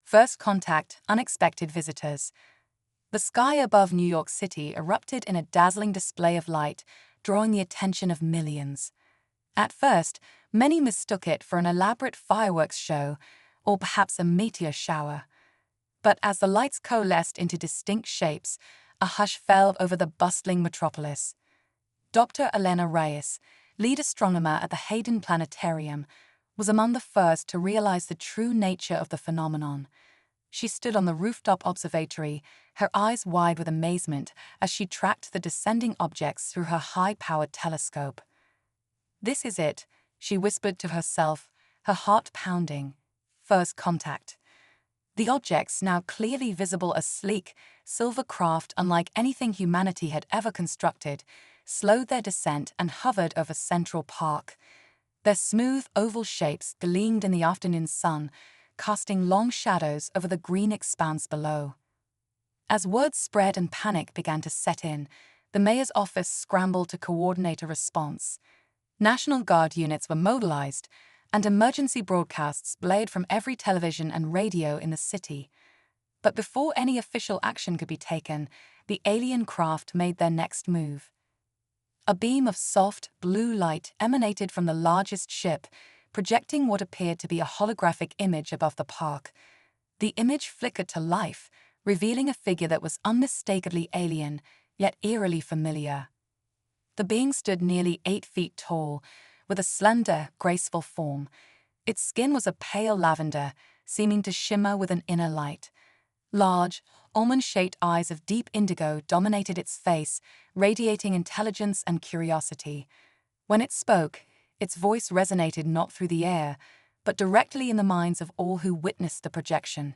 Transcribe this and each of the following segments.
First contact, unexpected visitors. The sky above New York City erupted in a dazzling display of light, drawing the attention of millions. At first, many mistook it for an elaborate fireworks show, or perhaps a meteor shower. But as the lights coalesced into distinct shapes, a hush fell over the bustling metropolis. Dr. Elena Reyes, lead astronomer at the Hayden Planetarium, was among the first to realize the true nature of the phenomenon. She stood on the rooftop observatory, her eyes wide with amazement as she tracked the descending objects through her high-powered telescope. "This is it," she whispered to herself, her heart pounding. First contact. The objects, now clearly visible as sleek, silver craft unlike anything humanity had ever constructed, slowed their descent and hovered over Central Park. Their smooth, oval shapes gleamed in the afternoon sun, casting long shadows over the green expanse below. As word spread and panic began to set in, the mayor's office scrambled to coordinate a response. National Guard units were mobilized, and emergency broadcasts blared from every television and radio in the city. But before any official action could be taken, the alien craft made their next move. A beam of soft, blue light emanated from the largest ship, projecting what appeared to be a holographic image above the park. The image flickered to life, revealing a figure that was unmistakably alien, yet eerily familiar. The being stood nearly 8 feet tall, with a slender, graceful form. Its skin was a pale lavender, seeming to shimmer with an inner light. Large, almond-shaped eyes of deep indigo dominated its face, radiating intelligence and curiosity. When it spoke, its voice resonated not through the air, but directly in the minds of all who witnessed the projection.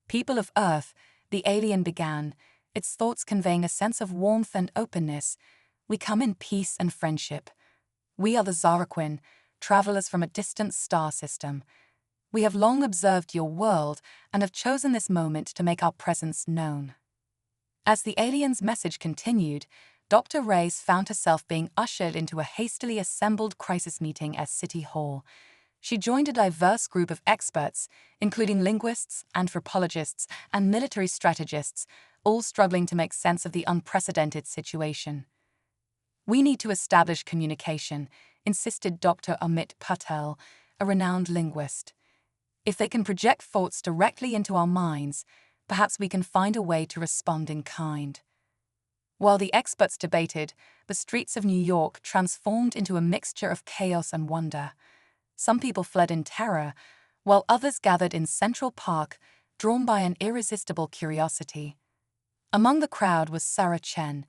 "People of Earth," the alien began, its thoughts conveying a sense of warmth and openness, "we come in peace and friendship. We are the Zaraquin, travelers from a distant star system. We have long observed your world and have chosen this moment to make our presence known." As the alien's message continued, Dr. Reyes found herself being ushered into a hastily assembled crisis meeting at City Hall. She joined a diverse group of experts, including linguists, anthropologists, and military strategists, all struggling to make sense of the unprecedented situation. "We need to establish communication," insisted Dr. Amit Patel, a renowned linguist. "If they can project thoughts directly into our minds, perhaps we can find a way to respond in kind." While the experts debated, the streets of New York transformed into a mixture of chaos and wonder. Some people fled in terror, while others gathered in Central Park, drawn by an irresistible curiosity. Among the crowd was Sarah Chen,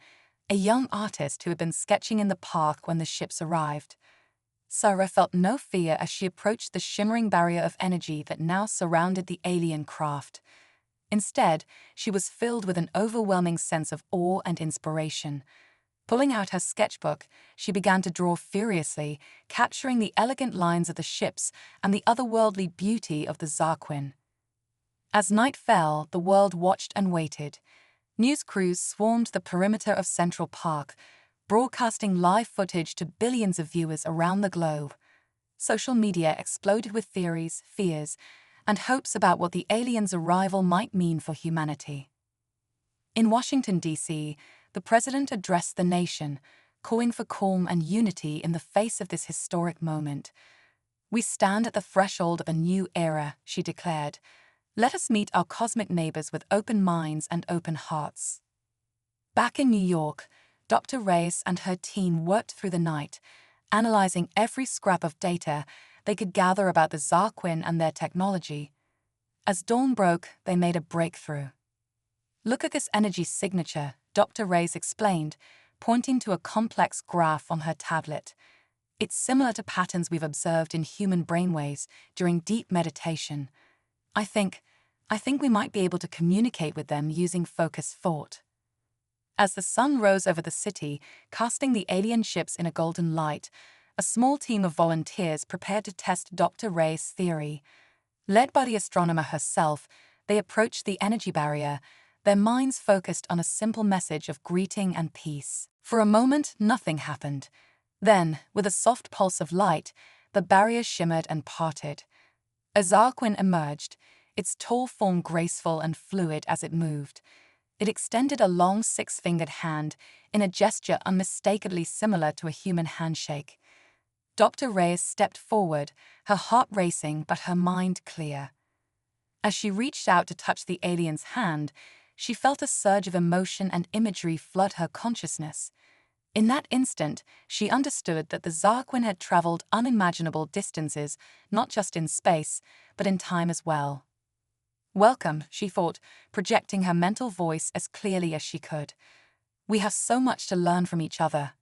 a young artist who had been sketching in the park when the ships arrived. Sarah felt no fear as she approached the shimmering barrier of energy that now surrounded the alien craft. Instead, she was filled with an overwhelming sense of awe and inspiration. Pulling out her sketchbook, she began to draw furiously, capturing the elegant lines of the ships and the otherworldly beauty of the Zarquin. As night fell, the world watched and waited. News crews swarmed the perimeter of Central Park, broadcasting live footage to billions of viewers around the globe. Social media exploded with theories, fears, and hopes about what the aliens' arrival might mean for humanity. In Washington, D.C., the president addressed the nation, calling for calm and unity in the face of this historic moment. "We stand at the threshold of a new era," she declared. "Let us meet our cosmic neighbors with open minds and open hearts." Back in New York, Dr. Reyes and her team worked through the night, analyzing every scrap of data they could gather about the Zarquin and their technology. As dawn broke, they made a breakthrough. "Look at this energy signature," Dr. Reyes explained, pointing to a complex graph on her tablet. "It's similar to patterns we've observed in human brainwaves during deep meditation. I think we might be able to communicate with them using focused thought." As the sun rose over the city, casting the alien ships in a golden light, a small team of volunteers prepared to test Dr. Reyes' theory. Led by the astronomer herself, they approached the energy barrier, their minds focused on a simple message of greeting and peace. For a moment, nothing happened. Then, with a soft pulse of light, the barrier shimmered and parted. A Zarquin emerged, its tall form graceful and fluid as it moved. It extended a long six-fingered hand in a gesture unmistakably similar to a human handshake. Dr. Reyes stepped forward, her heart racing but her mind clear. As she reached out to touch the alien's hand, she felt a surge of emotion and imagery flood her consciousness. In that instant, she understood that the Zarquin had traveled unimaginable distances, not just in space, but in time as well. "Welcome," she thought, projecting her mental voice as clearly as she could. "We have so much to learn from each other."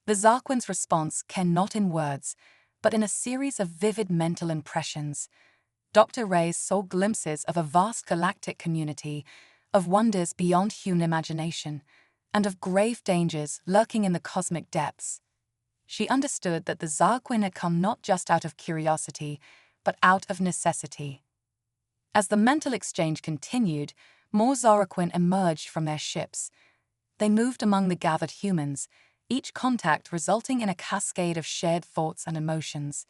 The Zarquin's response came not in words, but in a series of vivid mental impressions. Dr. Reyes saw glimpses of a vast galactic community, of wonders beyond human imagination, and of grave dangers lurking in the cosmic depths. She understood that the Zarquin had come not just out of curiosity, but out of necessity. As the mental exchange continued, more Zarquin emerged from their ships. They moved among the gathered humans, each contact resulting in a cascade of shared thoughts and emotions.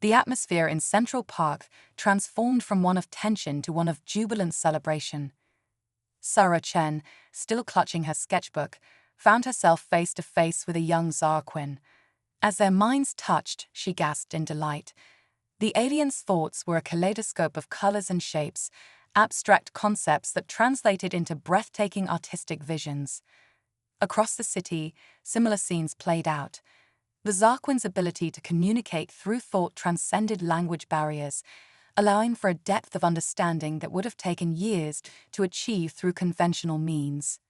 The atmosphere in Central Park transformed from one of tension to one of jubilant celebration. Sarah Chen, still clutching her sketchbook, found herself face to face with a young Zarquin. As their minds touched, she gasped in delight. The alien's thoughts were a kaleidoscope of colors and shapes, abstract concepts that translated into breathtaking artistic visions. Across the city, similar scenes played out. The Zarquin's ability to communicate through thought transcended language barriers, allowing for a depth of understanding that would have taken years to achieve through conventional means.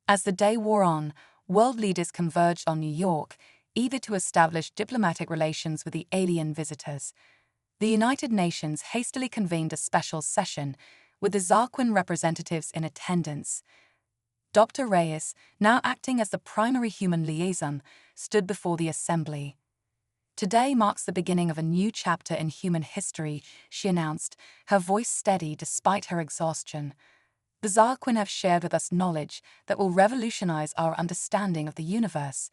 As the day wore on, world leaders converged on New York, eager to establish diplomatic relations with the alien visitors. The United Nations hastily convened a special session, with the Zarquin representatives in attendance. Dr. Reyes, now acting as the primary human liaison, stood before the assembly. "Today marks the beginning of a new chapter in human history," she announced, her voice steady despite her exhaustion. "The Zarquin have shared with us knowledge that will revolutionize our understanding of the universe.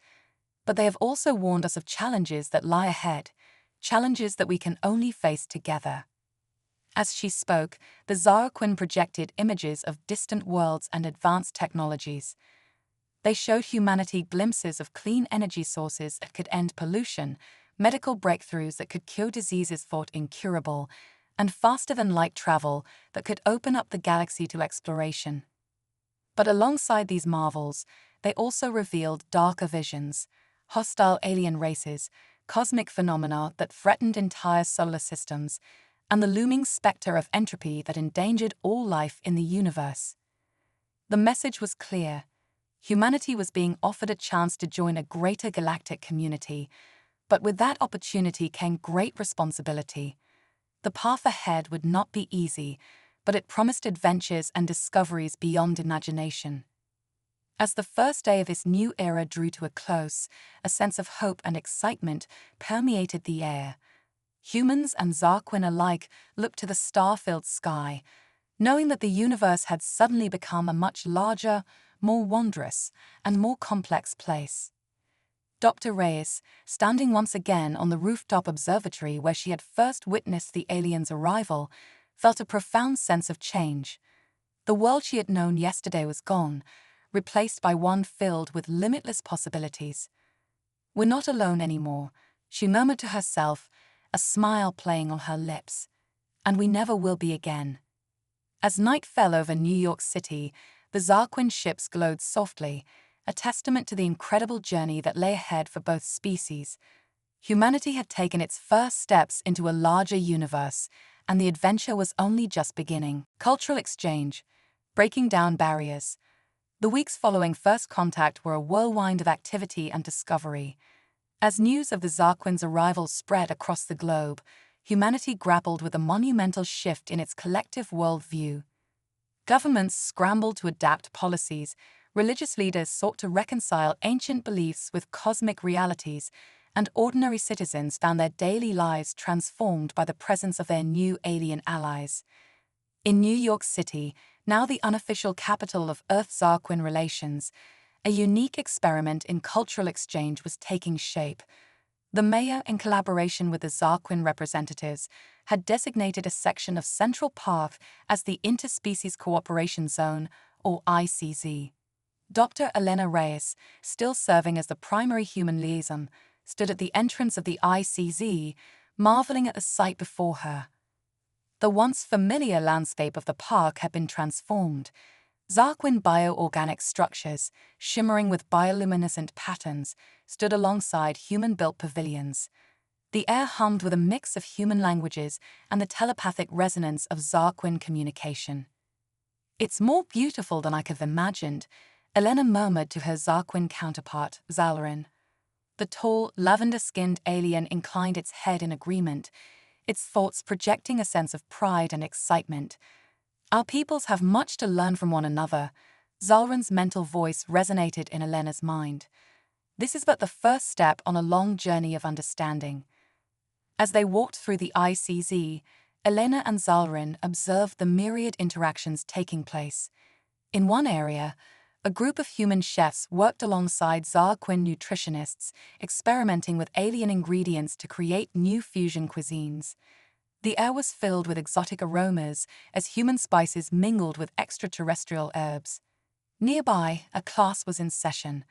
But they have also warned us of challenges that lie ahead, challenges that we can only face together." As she spoke, the Zarquin projected images of distant worlds and advanced technologies. They showed humanity glimpses of clean energy sources that could end pollution, medical breakthroughs that could cure diseases thought incurable, and faster-than-light travel that could open up the galaxy to exploration. But alongside these marvels, they also revealed darker visions, hostile alien races, cosmic phenomena that threatened entire solar systems, and the looming specter of entropy that endangered all life in the universe. The message was clear. Humanity was being offered a chance to join a greater galactic community, but with that opportunity came great responsibility. The path ahead would not be easy, but it promised adventures and discoveries beyond imagination. As the first day of this new era drew to a close, a sense of hope and excitement permeated the air. Humans and Zarquin alike looked to the star-filled sky, knowing that the universe had suddenly become a much larger, more wondrous, and more complex place. Dr. Reyes, standing once again on the rooftop observatory where she had first witnessed the alien's arrival, felt a profound sense of change. The world she had known yesterday was gone, replaced by one filled with limitless possibilities. "We're not alone anymore," she murmured to herself, a smile playing on her lips. "And we never will be again." As night fell over New York City, the Zarquin ships glowed softly, a testament to the incredible journey that lay ahead for both species. Humanity had taken its first steps into a larger universe, and the adventure was only just beginning. Cultural exchange, breaking down barriers. The weeks following first contact were a whirlwind of activity and discovery. As news of the Zarquin's arrival spread across the globe, humanity grappled with a monumental shift in its collective worldview. Governments scrambled to adapt policies, religious leaders sought to reconcile ancient beliefs with cosmic realities, and ordinary citizens found their daily lives transformed by the presence of their new alien allies. In New York City, now the unofficial capital of Earth-Zarquin relations, a unique experiment in cultural exchange was taking shape. The mayor, in collaboration with the Zarquin representatives, had designated a section of Central Park as the Interspecies Cooperation Zone, or ICZ. Dr. Elena Reyes, still serving as the primary human liaison, stood at the entrance of the ICZ, marveling at the sight before her. The once familiar landscape of the park had been transformed. Zarquin bioorganic structures, shimmering with bioluminescent patterns, stood alongside human-built pavilions. The air hummed with a mix of human languages and the telepathic resonance of Zarquin communication. "It's more beautiful than I could have imagined," Elena murmured to her Zarquin counterpart, Zalarin. The tall, lavender-skinned alien inclined its head in agreement, its thoughts projecting a sense of pride and excitement. "Our peoples have much to learn from one another," Zalrin's mental voice resonated in Elena's mind. "This is but the first step on a long journey of understanding." As they walked through the ICZ, Elena and Zalrin observed the myriad interactions taking place. In one area, a group of human chefs worked alongside Zarquin nutritionists, experimenting with alien ingredients to create new fusion cuisines. The air was filled with exotic aromas as human spices mingled with extraterrestrial herbs. Nearby, a class was in session.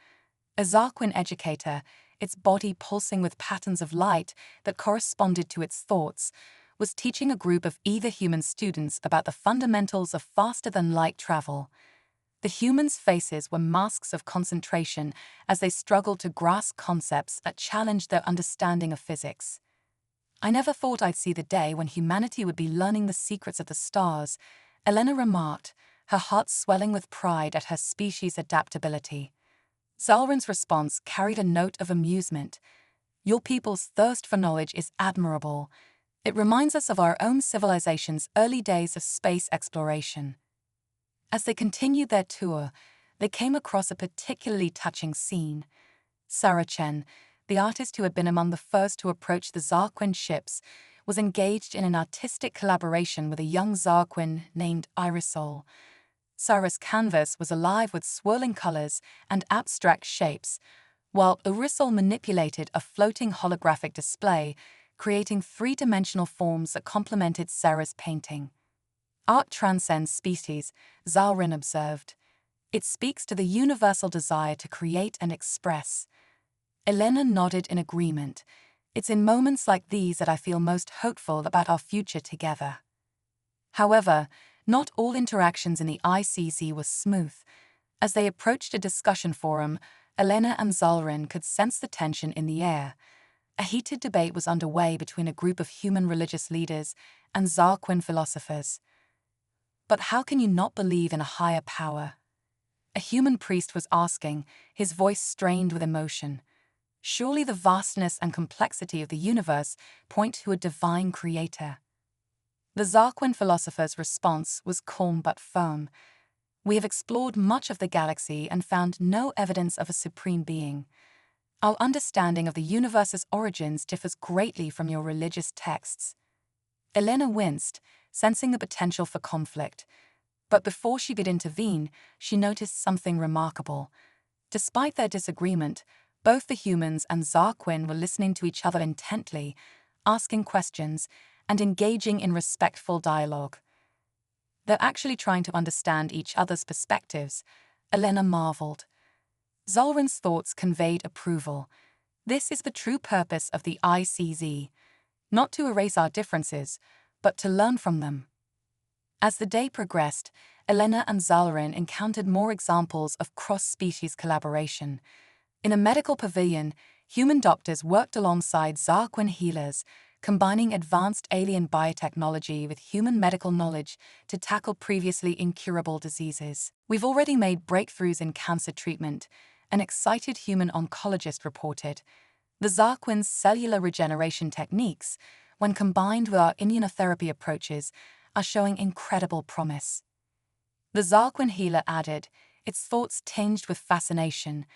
A Zarquin educator, its body pulsing with patterns of light that corresponded to its thoughts, was teaching a group of ether-human students about the fundamentals of faster-than-light travel. The humans' faces were masks of concentration as they struggled to grasp concepts that challenged their understanding of physics. "I never thought I'd see the day when humanity would be learning the secrets of the stars," Elena remarked, her heart swelling with pride at her species' adaptability. Zalrin's response carried a note of amusement. "Your people's thirst for knowledge is admirable. It reminds us of our own civilization's early days of space exploration." As they continued their tour, they came across a particularly touching scene. Sarah Chen, the artist who had been among the first to approach the Zarquin ships, was engaged in an artistic collaboration with a young Zarquin named Irisol. Sarah's canvas was alive with swirling colors and abstract shapes, while Irisol manipulated a floating holographic display, creating three-dimensional forms that complemented Sarah's painting. "Art transcends species," Zalrin observed. "It speaks to the universal desire to create and express." Elena nodded in agreement. "It's in moments like these that I feel most hopeful about our future together." However, not all interactions in the ICZ were smooth. As they approached a discussion forum, Elena and Zalrin could sense the tension in the air. A heated debate was underway between a group of human religious leaders and Zarquin philosophers. "But how can you not believe in a higher power?" a human priest was asking, his voice strained with emotion. "Surely the vastness and complexity of the universe point to a divine creator." The Zarquin philosopher's response was calm but firm. "We have explored much of the galaxy and found no evidence of a supreme being. Our understanding of the universe's origins differs greatly from your religious texts." Elena winced, sensing the potential for conflict. But before she could intervene, she noticed something remarkable. Despite their disagreement, both the humans and Zarquin were listening to each other intently, asking questions, and engaging in respectful dialogue. "They're actually trying to understand each other's perspectives," Elena marveled. Zalrin's thoughts conveyed approval. "This is the true purpose of the ICZ, not to erase our differences, but to learn from them." As the day progressed, Elena and Zalrin encountered more examples of cross-species collaboration. In a medical pavilion, human doctors worked alongside Zarquin healers, combining advanced alien biotechnology with human medical knowledge to tackle previously incurable diseases. "We've already made breakthroughs in cancer treatment," an excited human oncologist reported. "The Zarquin's cellular regeneration techniques, when combined with our immunotherapy approaches, are showing incredible promise." The Zarquin healer added, its thoughts tinged with fascination,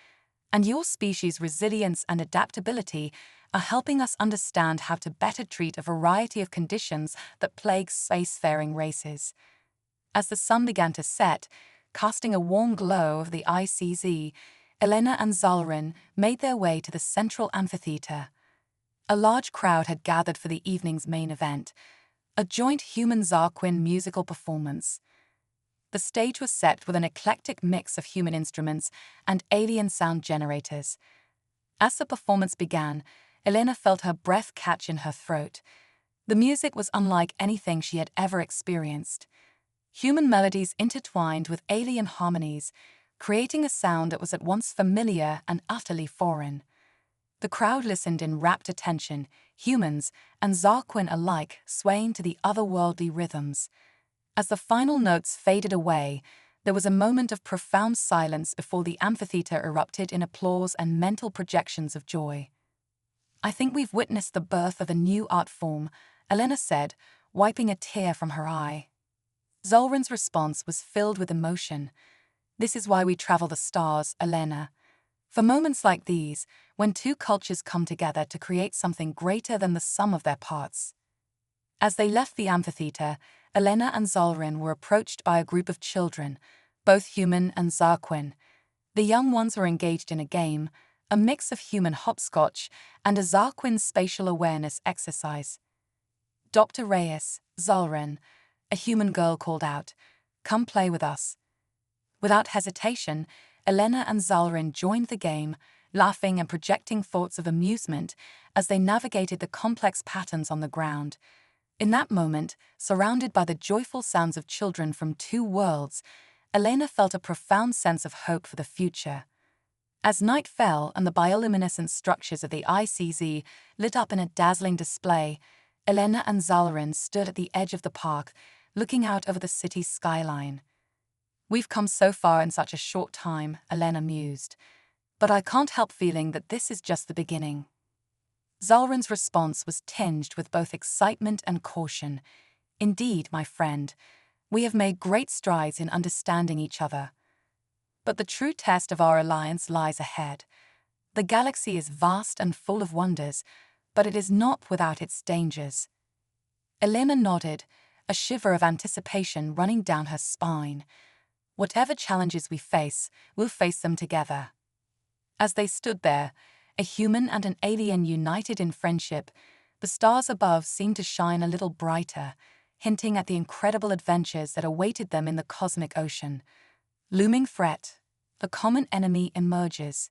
"And your species' resilience and adaptability are helping us understand how to better treat a variety of conditions that plague spacefaring races." As the sun began to set, casting a warm glow over the ICZ, Elena and Zalrin made their way to the central amphitheater. A large crowd had gathered for the evening's main event, a joint human-Zarquin musical performance. The stage was set with an eclectic mix of human instruments and alien sound generators. As the performance began, Elena felt her breath catch in her throat. The music was unlike anything she had ever experienced. Human melodies intertwined with alien harmonies, creating a sound that was at once familiar and utterly foreign. The crowd listened in rapt attention, humans and Zarquin alike swaying to the otherworldly rhythms. As the final notes faded away, there was a moment of profound silence before the amphitheater erupted in applause and mental projections of joy. "I think we've witnessed the birth of a new art form," Elena said, wiping a tear from her eye. Zolrin's response was filled with emotion. "This is why we travel the stars, Elena. For moments like these, when two cultures come together to create something greater than the sum of their parts." As they left the amphitheater, Elena and Zolrin were approached by a group of children, both human and Zarquin. The young ones were engaged in a game, a mix of human hopscotch and a Zarquin spatial awareness exercise. "Dr. Reyes, Zolrin," a human girl called out, "come play with us." Without hesitation, Elena and Zolrin joined the game, laughing and projecting thoughts of amusement as they navigated the complex patterns on the ground. In that moment, surrounded by the joyful sounds of children from two worlds, Elena felt a profound sense of hope for the future. As night fell and the bioluminescent structures of the ICZ lit up in a dazzling display, Elena and Zolrin stood at the edge of the park, looking out over the city's skyline. "We've come so far in such a short time," Elena mused, "but I can't help feeling that this is just the beginning." Zolrin's response was tinged with both excitement and caution. "Indeed, my friend, we have made great strides in understanding each other. But the true test of our alliance lies ahead. The galaxy is vast and full of wonders, but it is not without its dangers." Elena nodded, a shiver of anticipation running down her spine. "Whatever challenges we face, we'll face them together." As they stood there, a human and an alien united in friendship, the stars above seemed to shine a little brighter, hinting at the incredible adventures that awaited them in the cosmic ocean. Looming threat, the common enemy emerges.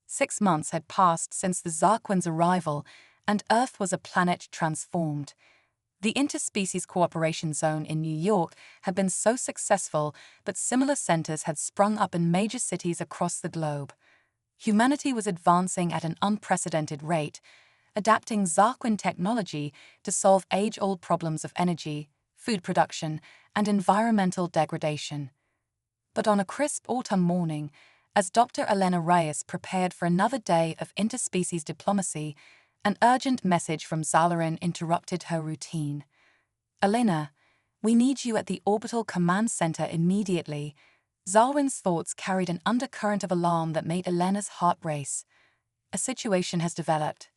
6 months had passed since the Zarquin's arrival, and Earth was a planet transformed. The Interspecies Cooperation Zone in New York had been so successful that similar centers had sprung up in major cities across the globe. Humanity was advancing at an unprecedented rate, adapting Zarquin technology to solve age-old problems of energy, food production, and environmental degradation. But on a crisp autumn morning, as Dr. Elena Reyes prepared for another day of interspecies diplomacy, an urgent message from Zolrin interrupted her routine. "Elena, we need you at the Orbital Command Center immediately." Zolrin's thoughts carried an undercurrent of alarm that made Elena's heart race. "A situation has developed."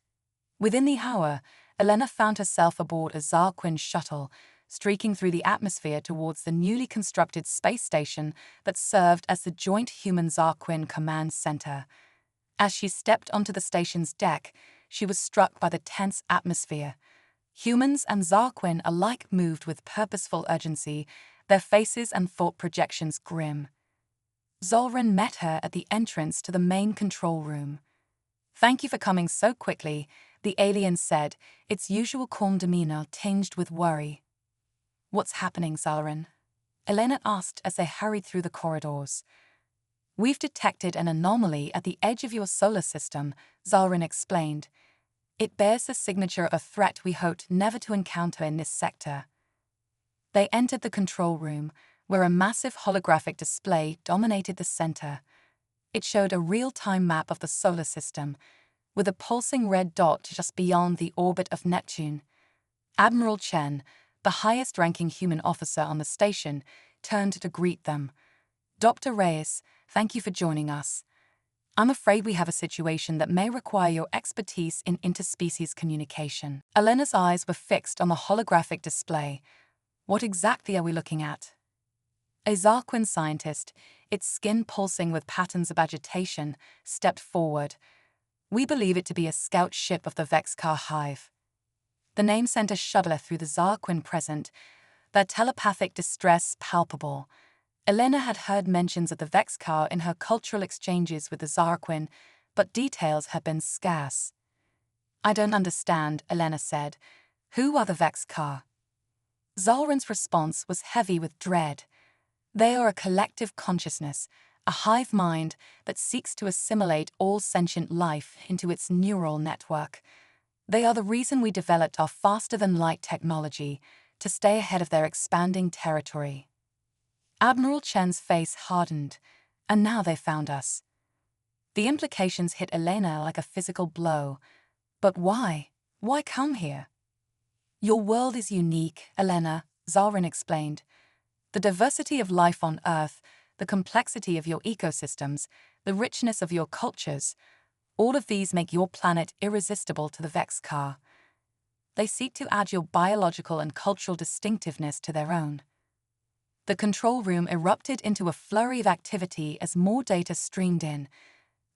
Within the hour, Elena found herself aboard a Zarquin shuttle, streaking through the atmosphere towards the newly constructed space station that served as the joint human-Zarquin command center. As she stepped onto the station's deck, she was struck by the tense atmosphere. Humans and Zarquin alike moved with purposeful urgency, their faces and thought projections grim. Zolrin met her at the entrance to the main control room. "Thank you for coming so quickly," the alien said, its usual calm demeanor tinged with worry. "What's happening, Zolrin?" Elena asked as they hurried through the corridors. "We've detected an anomaly at the edge of your solar system," Zolrin explained. "It bears the signature of a threat we hoped never to encounter in this sector." They entered the control room, where a massive holographic display dominated the center. It showed a real-time map of the solar system, with a pulsing red dot just beyond the orbit of Neptune. Admiral Chen, the highest-ranking human officer on the station, turned to greet them. "Dr. Reyes, thank you for joining us. I'm afraid we have a situation that may require your expertise in interspecies communication." Elena's eyes were fixed on the holographic display. "What exactly are we looking at?" A Zarquin scientist, its skin pulsing with patterns of agitation, stepped forward. We believe it to be a scout ship of the Vexcar Hive. The name sent a shudder through the Zarquin present, their telepathic distress palpable. Elena had heard mentions of the Vexcar in her cultural exchanges with the Zarquin, but details had been scarce. I don't understand, Elena said. Who are the Vexcar? Zalrin's response was heavy with dread. They are a collective consciousness, a hive mind that seeks to assimilate all sentient life into its neural network. They are the reason we developed our faster-than-light technology to stay ahead of their expanding territory. Admiral Chen's face hardened, and now they found us. The implications hit Elena like a physical blow. But why? Why come here? Your world is unique, Elena, Zalrin explained. The diversity of life on Earth, the complexity of your ecosystems, the richness of your cultures, all of these make your planet irresistible to the Vexcar. They seek to add your biological and cultural distinctiveness to their own. The control room erupted into a flurry of activity as more data streamed in.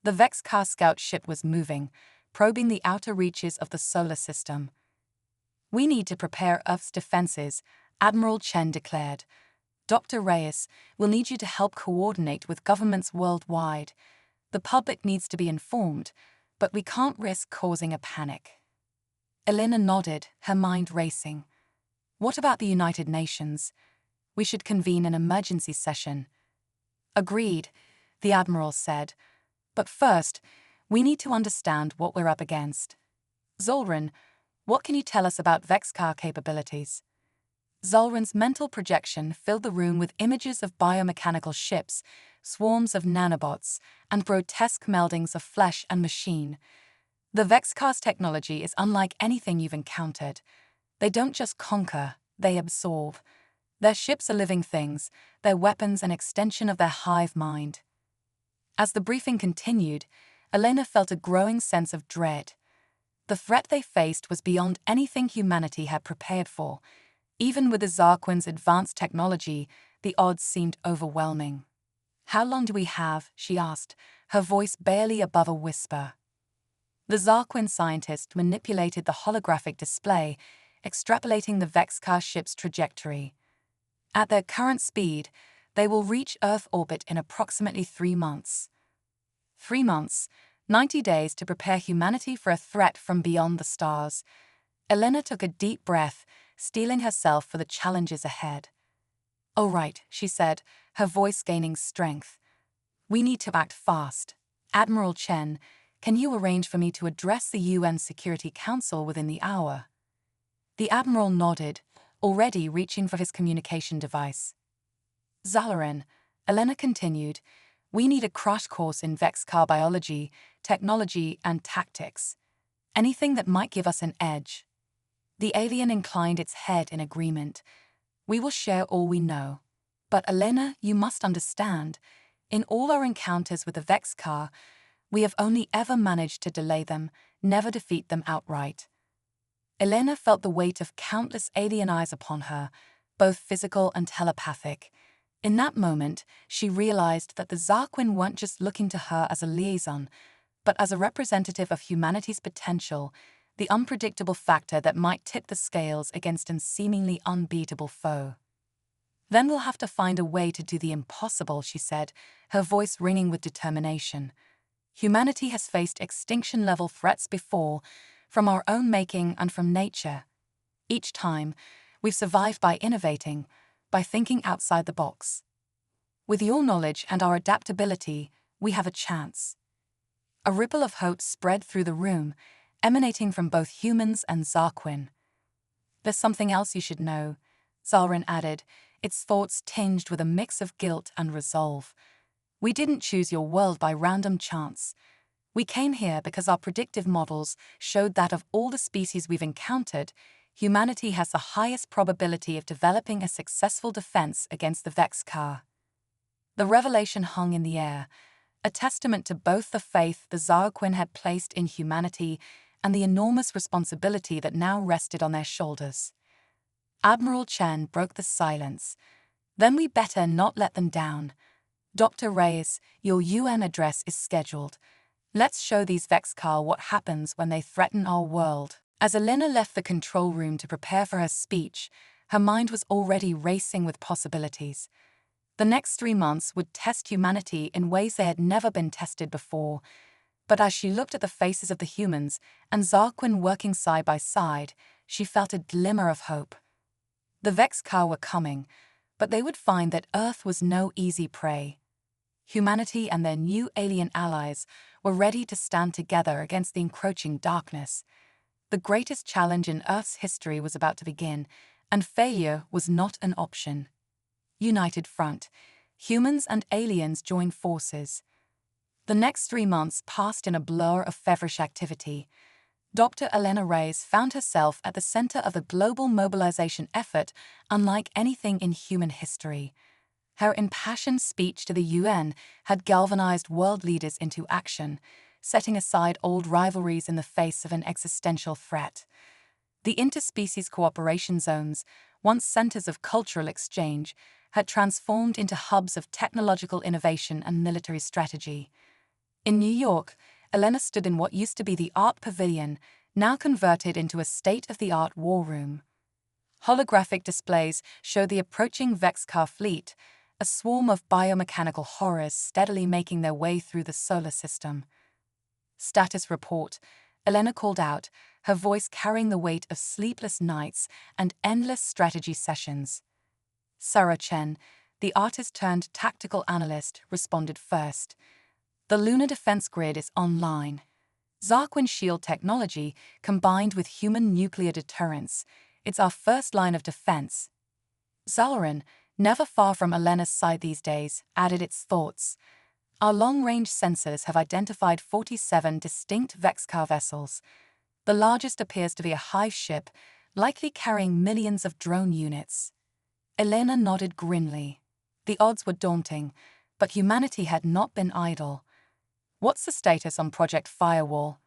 The Vexcar scout ship was moving, probing the outer reaches of the solar system. We need to prepare Earth's defenses, Admiral Chen declared. Dr. Reyes will need you to help coordinate with governments worldwide. The public needs to be informed, but we can't risk causing a panic. Elena nodded, her mind racing. What about the United Nations? We should convene an emergency session. Agreed, the Admiral said. But first, we need to understand what we're up against. Zalrin, what can you tell us about Vexcar capabilities? Zalrin's mental projection filled the room with images of biomechanical ships, swarms of nanobots, and grotesque meldings of flesh and machine. The Vexcar's technology is unlike anything you've encountered. They don't just conquer, they absorb. Their ships are living things, their weapons an extension of their hive mind. As the briefing continued, Elena felt a growing sense of dread. The threat they faced was beyond anything humanity had prepared for. Even with the Zarquin's advanced technology, the odds seemed overwhelming. How long do we have? She asked, her voice barely above a whisper. The Zarquin scientist manipulated the holographic display, extrapolating the Vexcar ship's trajectory. At their current speed, they will reach Earth orbit in approximately 3 months. 3 months, 90 days to prepare humanity for a threat from beyond the stars. Elena took a deep breath, steeling herself for the challenges ahead. All right, she said, her voice gaining strength. We need to act fast. Admiral Chen, can you arrange for me to address the UN Security Council within the hour? The Admiral nodded, already reaching for his communication device. Zalrin, Elena continued, we need a crash course in Vexcar biology, technology, and tactics. Anything that might give us an edge. The alien inclined its head in agreement. We will share all we know. But Elena, you must understand, in all our encounters with the Vexcar, we have only ever managed to delay them, never defeat them outright. Elena felt the weight of countless alien eyes upon her, both physical and telepathic. In that moment, she realized that the Zarquin weren't just looking to her as a liaison, but as a representative of humanity's potential, the unpredictable factor that might tip the scales against a seemingly unbeatable foe. Then we'll have to find a way to do the impossible, she said, her voice ringing with determination. Humanity has faced extinction-level threats before, from our own making and from nature. Each time, we've survived by innovating, by thinking outside the box. With your knowledge and our adaptability, we have a chance. A ripple of hope spread through the room, emanating from both humans and Zarquin. There's something else you should know, Zalrin added, its thoughts tinged with a mix of guilt and resolve. We didn't choose your world by random chance. We came here because our predictive models showed that of all the species we've encountered, humanity has the highest probability of developing a successful defense against the Vexcar. The revelation hung in the air, a testament to both the faith the Zarquin had placed in humanity and the enormous responsibility that now rested on their shoulders. Admiral Chen broke the silence. Then we better not let them down. Dr. Reyes, your UN address is scheduled. Let's show these Vexcar what happens when they threaten our world. As Elena left the control room to prepare for her speech, her mind was already racing with possibilities. The next 3 months would test humanity in ways they had never been tested before. But as she looked at the faces of the humans and Zarquin working side by side, she felt a glimmer of hope. The Vexcar were coming, but they would find that Earth was no easy prey. Humanity and their new alien allies were ready to stand together against the encroaching darkness. The greatest challenge in Earth's history was about to begin, and failure was not an option. United front, humans and aliens joined forces. The next 3 months passed in a blur of feverish activity. Dr. Elena Reyes found herself at the center of a global mobilization effort unlike anything in human history. Her impassioned speech to the UN had galvanized world leaders into action, setting aside old rivalries in the face of an existential threat. The interspecies cooperation zones, once centers of cultural exchange, had transformed into hubs of technological innovation and military strategy. In New York, Elena stood in what used to be the Art Pavilion, now converted into a state-of-the-art war room. Holographic displays show the approaching Vexcar fleet, a swarm of biomechanical horrors steadily making their way through the solar system. Status report, Elena called out, her voice carrying the weight of sleepless nights and endless strategy sessions. Sarah Chen, the artist-turned-tactical analyst, responded first. The lunar defense grid is online. Zarquin shield technology combined with human nuclear deterrence. It's our first line of defense. Zalaran, never far from Elena's side these days, added its thoughts. Our long-range sensors have identified 47 distinct Vexcar vessels. The largest appears to be a hive ship, likely carrying millions of drone units. Elena nodded grimly. The odds were daunting, but humanity had not been idle. What's the status on Project Firewall?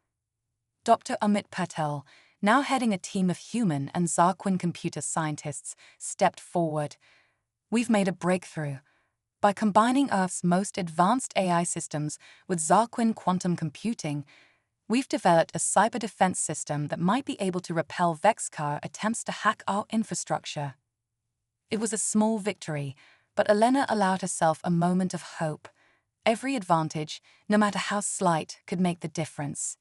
Dr. Amit Patel, now heading a team of human and Zarquin computer scientists, stepped forward. We've made a breakthrough. By combining Earth's most advanced AI systems with Zarquin quantum computing, we've developed a cyber defense system that might be able to repel Vexcar attempts to hack our infrastructure. It was a small victory, but Elena allowed herself a moment of hope. Every advantage, no matter how slight, could make the difference.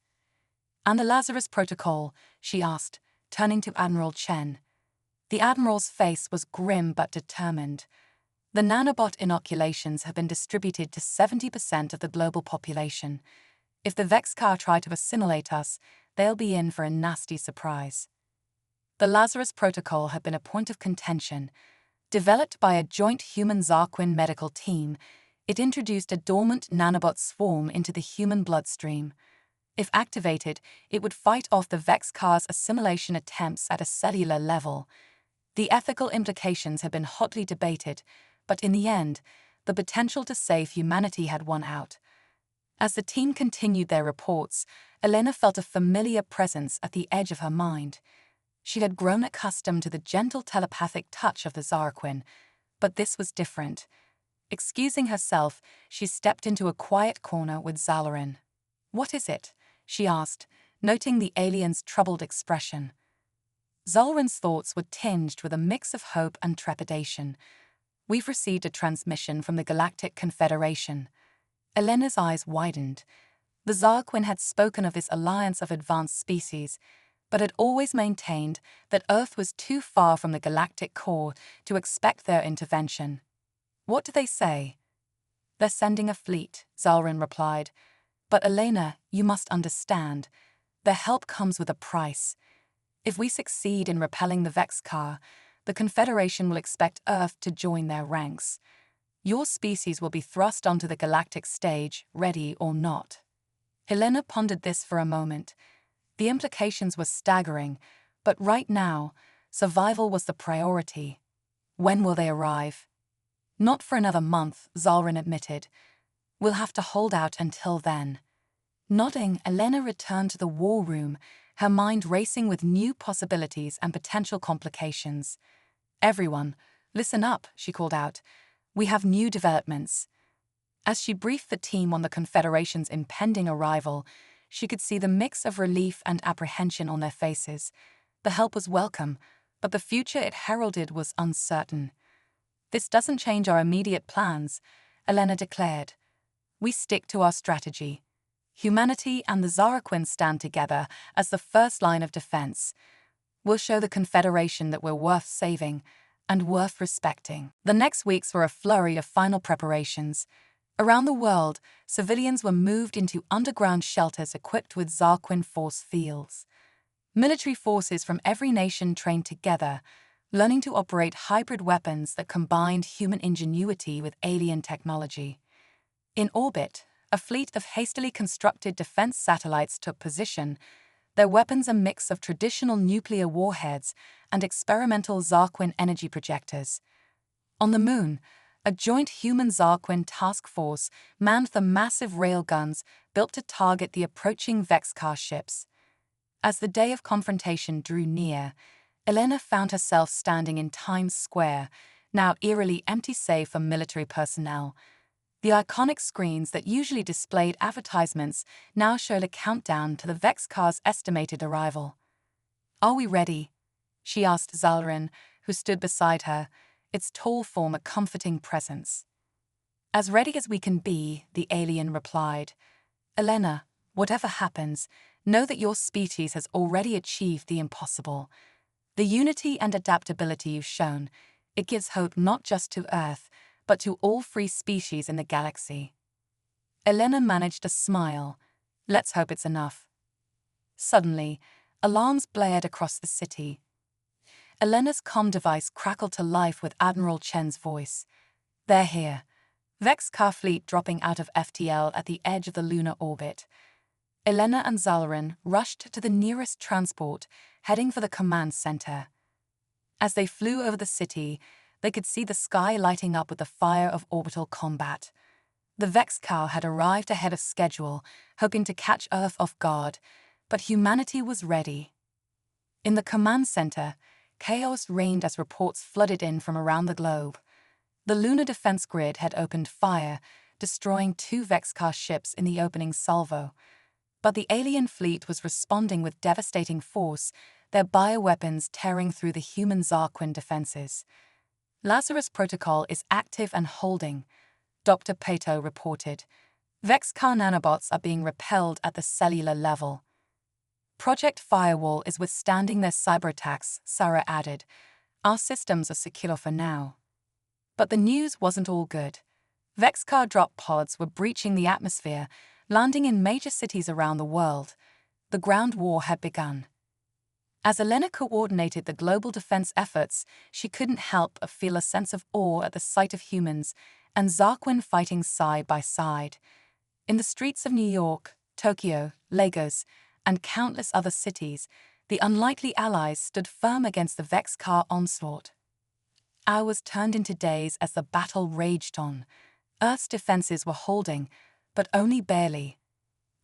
And the Lazarus Protocol, she asked, turning to Admiral Chen. The Admiral's face was grim but determined. The nanobot inoculations have been distributed to 70% of the global population. If the Vexcar try to assimilate us, they'll be in for a nasty surprise. The Lazarus Protocol had been a point of contention. Developed by a joint human-Zarquin medical team, it introduced a dormant nanobot swarm into the human bloodstream. If activated, it would fight off the Vexcar's assimilation attempts at a cellular level. The ethical implications had been hotly debated, but in the end, the potential to save humanity had won out. As the team continued their reports, Elena felt a familiar presence at the edge of her mind. She had grown accustomed to the gentle telepathic touch of the Zarquin, but this was different. Excusing herself, she stepped into a quiet corner with Zalaran. "What is it?" she asked, noting the alien's troubled expression. Zalaran's thoughts were tinged with a mix of hope and trepidation. "We've received a transmission from the Galactic Confederation." Elena's eyes widened. The Zarquin had spoken of this alliance of advanced species, but had always maintained that Earth was too far from the galactic core to expect their intervention. "What do they say?" "They're sending a fleet," Zalaran replied. "But Elena, you must understand, their help comes with a price. If we succeed in repelling the Vexcar, the Confederation will expect Earth to join their ranks. Your species will be thrust onto the galactic stage, ready or not." Elena pondered this for a moment. The implications were staggering, but right now, survival was the priority. When will they arrive? "Not for another month," Zalaran admitted. "We'll have to hold out until then." Nodding, Elena returned to the war room, her mind racing with new possibilities and potential complications. "Everyone, listen up," she called out. "We have new developments." As she briefed the team on the Confederation's impending arrival, she could see the mix of relief and apprehension on their faces. The help was welcome, but the future it heralded was uncertain. "This doesn't change our immediate plans," Elena declared. "We stick to our strategy. Humanity and the Zaraquin stand together as the first line of defense. We'll show the Confederation that we're worth saving and worth respecting." The next weeks were a flurry of final preparations. Around the world, civilians were moved into underground shelters equipped with Zaraquin force fields. Military forces from every nation trained together, learning to operate hybrid weapons that combined human ingenuity with alien technology. In orbit, a fleet of hastily constructed defense satellites took position, their weapons a mix of traditional nuclear warheads and experimental Zaraquin energy projectors. On the Moon, a joint human-Zaraquin task force manned the massive railguns built to target the approaching Vexcar ships. As the day of confrontation drew near, Elena found herself standing in Times Square, now eerily empty save for military personnel. The iconic screens that usually displayed advertisements now showed a countdown to the Vexcar's estimated arrival. "Are we ready?" she asked Zalarin, who stood beside her, its tall form a comforting presence. "As ready as we can be," the alien replied. "Elena, whatever happens, know that your species has already achieved the impossible. The unity and adaptability you've shown, it gives hope not just to Earth, but to all free species in the galaxy." Elena managed a smile. "Let's hope it's enough." Suddenly, alarms blared across the city. Elena's comm device crackled to life with Admiral Chen's voice. "They're here. Vexcar fleet dropping out of FTL at the edge of the lunar orbit." Elena and Zalarin rushed to the nearest transport, heading for the command center. As they flew over the city, they could see the sky lighting up with the fire of orbital combat. The Vexcar had arrived ahead of schedule, hoping to catch Earth off guard, but humanity was ready. In the command center, chaos reigned as reports flooded in from around the globe. The lunar defense grid had opened fire, destroying 2 Vexcar ships in the opening salvo. But the alien fleet was responding with devastating force, their bioweapons tearing through the human Zaraquin defenses. "Lazarus Protocol is active and holding," Dr. Pato reported. "Vexcar nanobots are being repelled at the cellular level." "Project Firewall is withstanding their cyberattacks," Sarah added. "Our systems are secure for now." But the news wasn't all good. Vexcar drop pods were breaching the atmosphere, landing in major cities around the world. The ground war had begun. As Elena coordinated the global defense efforts, she couldn't help but feel a sense of awe at the sight of humans and Zaraquin fighting side by side. In the streets of New York, Tokyo, Lagos, and countless other cities, the unlikely allies stood firm against the Vexcar onslaught. Hours turned into days as the battle raged on. Earth's defenses were holding, but only barely.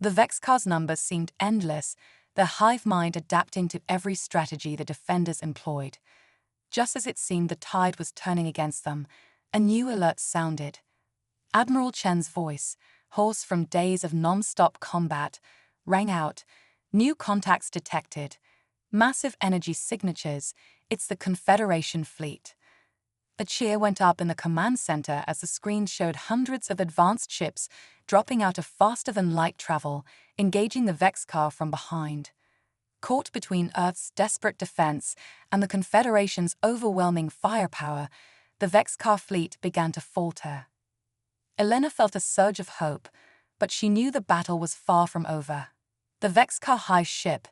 The Vexcar's numbers seemed endless, their hive mind adapting to every strategy the defenders employed. Just as it seemed the tide was turning against them, a new alert sounded. Admiral Chen's voice, hoarse from days of non-stop combat, rang out. "New contacts detected. Massive energy signatures. It's the Confederation fleet." A cheer went up in the command center as the screen showed hundreds of advanced ships dropping out of faster-than-light travel, engaging the Vexcar from behind. Caught between Earth's desperate defense and the Confederation's overwhelming firepower, the Vexcar fleet began to falter. Elena felt a surge of hope, but she knew the battle was far from over. The Vexcar High ship,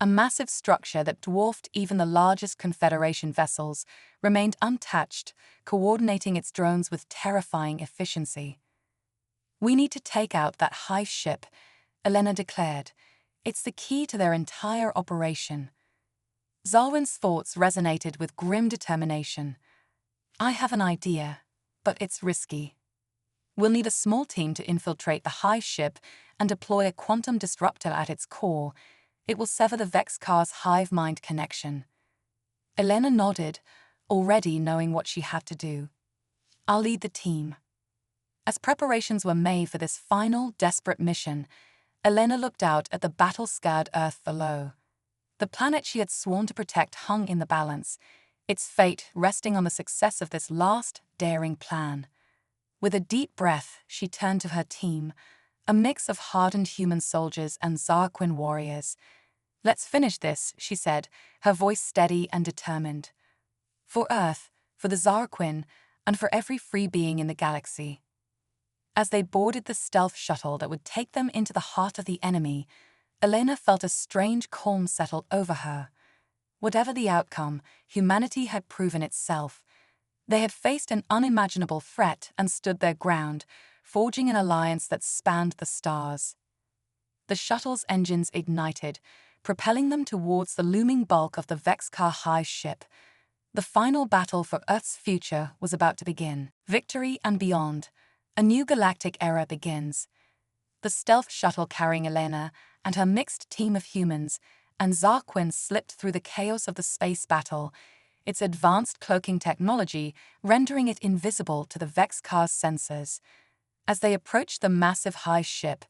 a massive structure that dwarfed even the largest Confederation vessels, remained untouched, coordinating its drones with terrifying efficiency. "We need to take out that High ship," Elena declared. "It's the key to their entire operation." Zalwyn's thoughts resonated with grim determination. "I have an idea, but it's risky. We'll need a small team to infiltrate the High ship and deploy a quantum disruptor at its core. It will sever the Vexcar's hive-mind connection." Elena nodded, already knowing what she had to do. "I'll lead the team." As preparations were made for this final, desperate mission, Elena looked out at the battle-scarred Earth below. The planet she had sworn to protect hung in the balance, its fate resting on the success of this last, daring plan. With a deep breath, she turned to her team, a mix of hardened human soldiers and Zarquin warriors. "Let's finish this," she said, her voice steady and determined. "For Earth, for the Zarquin, and for every free being in the galaxy." As they boarded the stealth shuttle that would take them into the heart of the enemy, Elena felt a strange calm settle over her. Whatever the outcome, humanity had proven itself. They had faced an unimaginable threat and stood their ground, forging an alliance that spanned the stars. The shuttle's engines ignited, propelling them towards the looming bulk of the Vexcar Hive ship. The final battle for Earth's future was about to begin. Victory and beyond, a new galactic era begins. The stealth shuttle carrying Elena and her mixed team of humans and Zarquin slipped through the chaos of the space battle, its advanced cloaking technology rendering it invisible to the Vexcar's sensors. As they approached the massive Hive ship,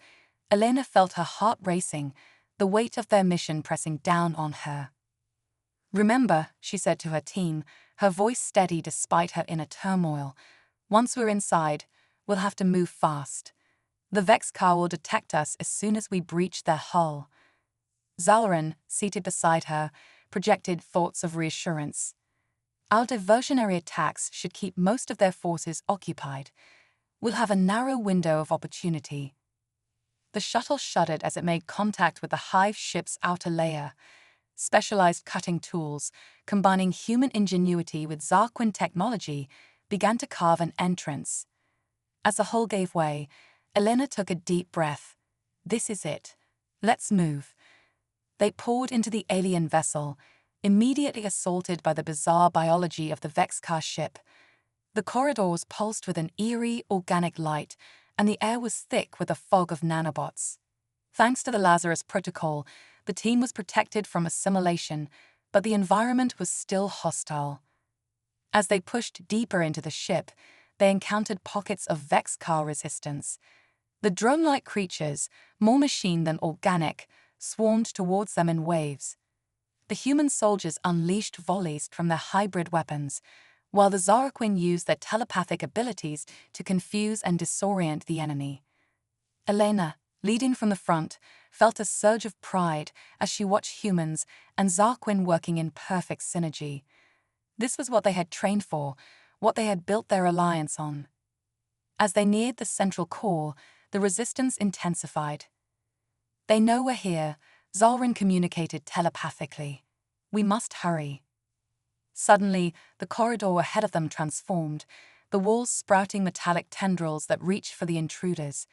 Elena felt her heart racing, the weight of their mission pressing down on her. "Remember," she said to her team, her voice steady despite her inner turmoil, "once we're inside, we'll have to move fast. The Vexcar will detect us as soon as we breach their hull." Zalaran, seated beside her, projected thoughts of reassurance. "Our diversionary attacks should keep most of their forces occupied. We'll have a narrow window of opportunity." The shuttle shuddered as it made contact with the Hive ship's outer layer. Specialized cutting tools, combining human ingenuity with Zarquin technology, began to carve an entrance. As the hull gave way, Elena took a deep breath. "This is it. Let's move." They poured into the alien vessel, immediately assaulted by the bizarre biology of the Vexcar ship. The corridors pulsed with an eerie, organic light, and the air was thick with a fog of nanobots. Thanks to the Lazarus Protocol, the team was protected from assimilation, but the environment was still hostile. As they pushed deeper into the ship, they encountered pockets of Vexcar resistance. The drone-like creatures, more machine than organic, swarmed towards them in waves. The human soldiers unleashed volleys from their hybrid weapons, while the Zarquin used their telepathic abilities to confuse and disorient the enemy. Elena, leading from the front, felt a surge of pride as she watched humans and Zarquin working in perfect synergy. This was what they had trained for, what they had built their alliance on. As they neared the central core, the resistance intensified. "They know we're here," Zalrin communicated telepathically. "We must hurry." Suddenly, the corridor ahead of them transformed, the walls sprouting metallic tendrils that reached for the intruders.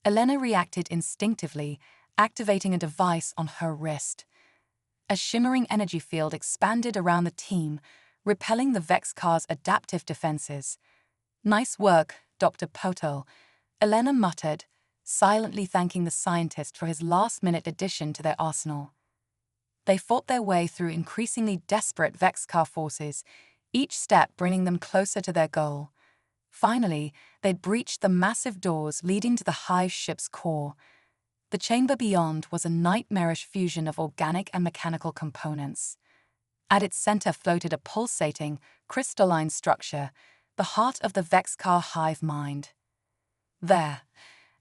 Elena reacted instinctively, activating a device on her wrist. A shimmering energy field expanded around the team, repelling the Vexcar's adaptive defenses. "Nice work, Dr. Poto," Elena muttered, silently thanking the scientist for his last-minute addition to their arsenal. They fought their way through increasingly desperate Vexcar forces, each step bringing them closer to their goal. Finally, they'd breached the massive doors leading to the Hive ship's core. The chamber beyond was a nightmarish fusion of organic and mechanical components. At its center floated a pulsating, crystalline structure, the heart of the Vexcar hive mind. "There,"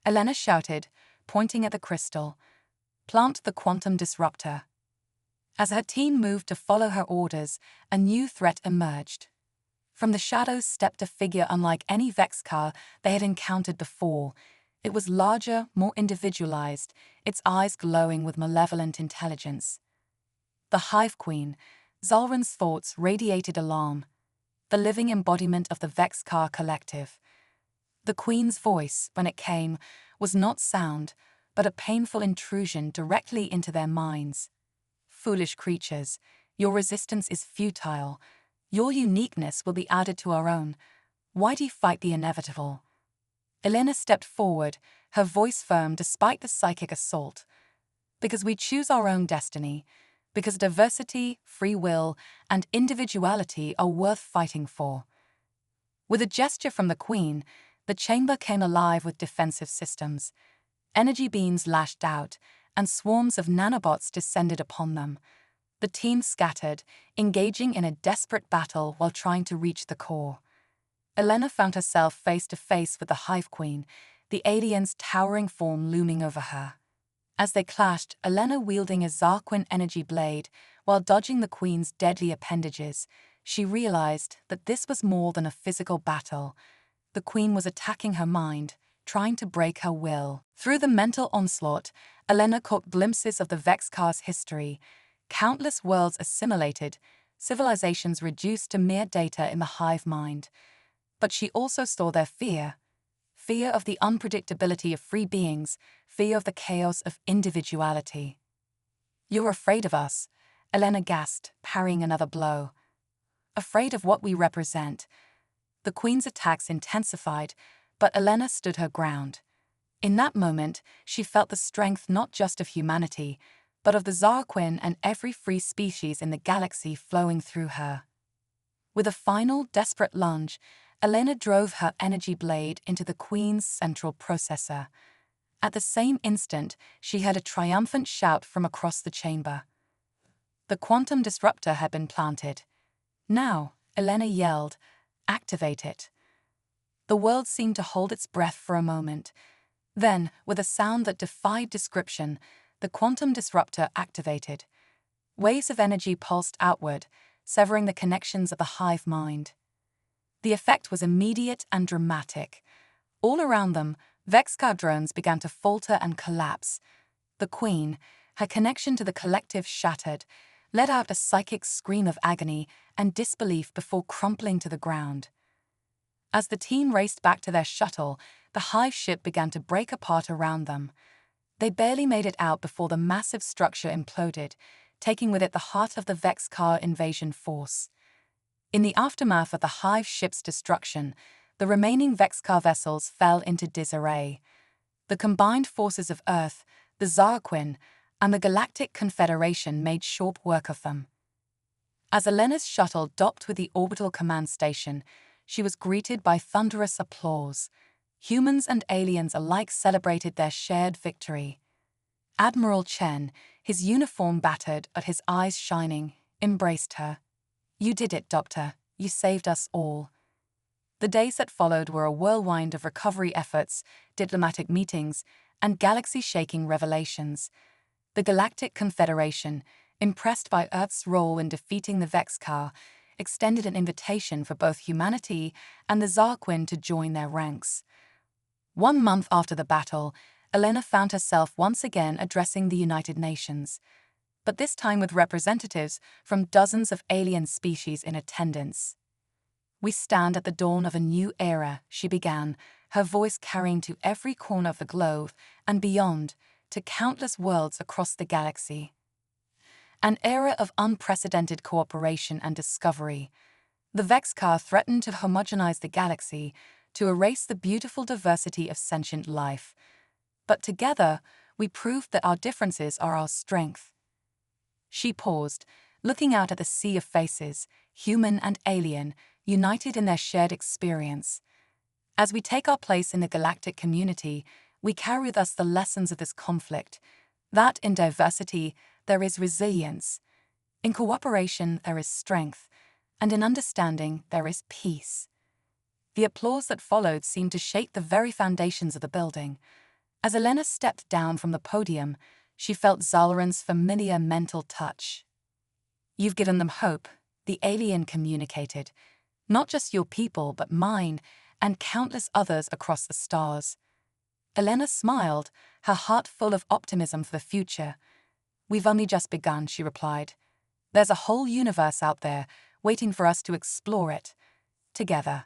Elena shouted, pointing at the crystal. "Plant the quantum disruptor." As her team moved to follow her orders, a new threat emerged. From the shadows stepped a figure unlike any Vexcar they had encountered before. It was larger, more individualized, its eyes glowing with malevolent intelligence. The Hive Queen, Zalrin's thoughts radiated alarm, the living embodiment of the Vexcar collective. The Queen's voice, when it came, was not sound, but a painful intrusion directly into their minds. "Foolish creatures, your resistance is futile. Your uniqueness will be added to our own. Why do you fight the inevitable?" Elena stepped forward, her voice firm despite the psychic assault. "Because we choose our own destiny. Because diversity, free will, and individuality are worth fighting for." With a gesture from the Queen, The chamber came alive with defensive systems. Energy beams lashed out, and swarms of nanobots descended upon them. The team scattered, engaging in a desperate battle while trying to reach the core. Elena found herself face to face with the Hive Queen, the alien's towering form looming over her. As they clashed, Elena wielding a Zarquin energy blade, while dodging the Queen's deadly appendages, she realized that this was more than a physical battle. The Queen was attacking her mind, trying to break her will. Through the mental onslaught, Elena caught glimpses of the Vexcar's history. Countless worlds assimilated, civilizations reduced to mere data in the hive mind. But she also saw their fear. Fear of the unpredictability of free beings, fear of the chaos of individuality. "You're afraid of us," Elena gasped, parrying another blow. "Afraid of what we represent." The Queen's attacks intensified, but Elena stood her ground. In that moment, she felt the strength not just of humanity, but of the Zarquin and every free species in the galaxy flowing through her. With a final, desperate lunge, Elena drove her energy blade into the Queen's central processor. At the same instant, she heard a triumphant shout from across the chamber. The quantum disruptor had been planted. "Now," Elena yelled, "activate it." The world seemed to hold its breath for a moment. Then, with a sound that defied description, the quantum disruptor activated. Waves of energy pulsed outward, severing the connections of the hive mind. The effect was immediate and dramatic. All around them, Vexcar drones began to falter and collapse. The Queen, her connection to the collective shattered, let out a psychic scream of agony and disbelief before crumpling to the ground. As the team raced back to their shuttle, the hive ship began to break apart around them. They barely made it out before the massive structure imploded, taking with it the heart of the Vexcar invasion force. In the aftermath of the hive ship's destruction, the remaining Vexcar vessels fell into disarray. The combined forces of Earth, the Zarquin, and the Galactic Confederation made short work of them. As Elena's shuttle docked with the orbital command station, she was greeted by thunderous applause. Humans and aliens alike celebrated their shared victory. Admiral Chen, his uniform battered but his eyes shining, embraced her. "You did it, Doctor. You saved us all." The days that followed were a whirlwind of recovery efforts, diplomatic meetings, and galaxy-shaking revelations. The Galactic Confederation, impressed by Earth's role in defeating the Vexcar, extended an invitation for both humanity and the Zarquin to join their ranks. 1 month after the battle, Elena found herself once again addressing the United Nations, but this time with representatives from dozens of alien species in attendance. "We stand at the dawn of a new era," she began, her voice carrying to every corner of the globe and beyond, to countless worlds across the galaxy. An era of unprecedented cooperation and discovery. The Vexcar threatened to homogenize the galaxy, to erase the beautiful diversity of sentient life. But together, we proved that our differences are our strength. She paused, looking out at the sea of faces, human and alien, united in their shared experience. As we take our place in the galactic community, we carry with us the lessons of this conflict, that in diversity there is resilience, in cooperation there is strength, and in understanding there is peace. The applause that followed seemed to shake the very foundations of the building. As Elena stepped down from the podium, she felt Zalran's familiar mental touch. "You've given them hope," the alien communicated. "Not just your people, but mine, and countless others across the stars." Elena smiled, her heart full of optimism for the future. "We've only just begun," she replied. "There's a whole universe out there, waiting for us to explore it, together."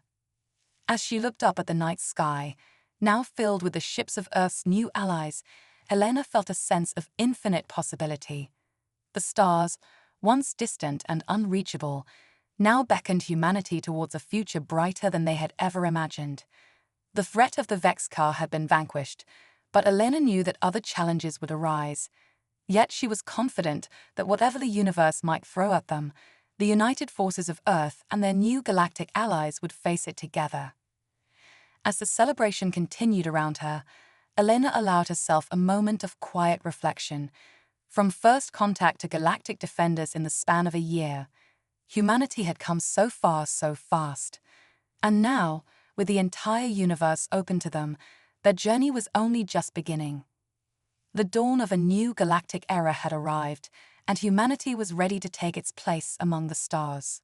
As she looked up at the night sky, now filled with the ships of Earth's new allies, Elena felt a sense of infinite possibility. The stars, once distant and unreachable, now beckoned humanity towards a future brighter than they had ever imagined. The threat of the Vexcar had been vanquished, but Elena knew that other challenges would arise. Yet she was confident that whatever the universe might throw at them, the united forces of Earth and their new galactic allies would face it together. As the celebration continued around her, Elena allowed herself a moment of quiet reflection. From first contact to galactic defenders in the span of a year, humanity had come so far so fast. And now, with the entire universe open to them, their journey was only just beginning. The dawn of a new galactic era had arrived, and humanity was ready to take its place among the stars.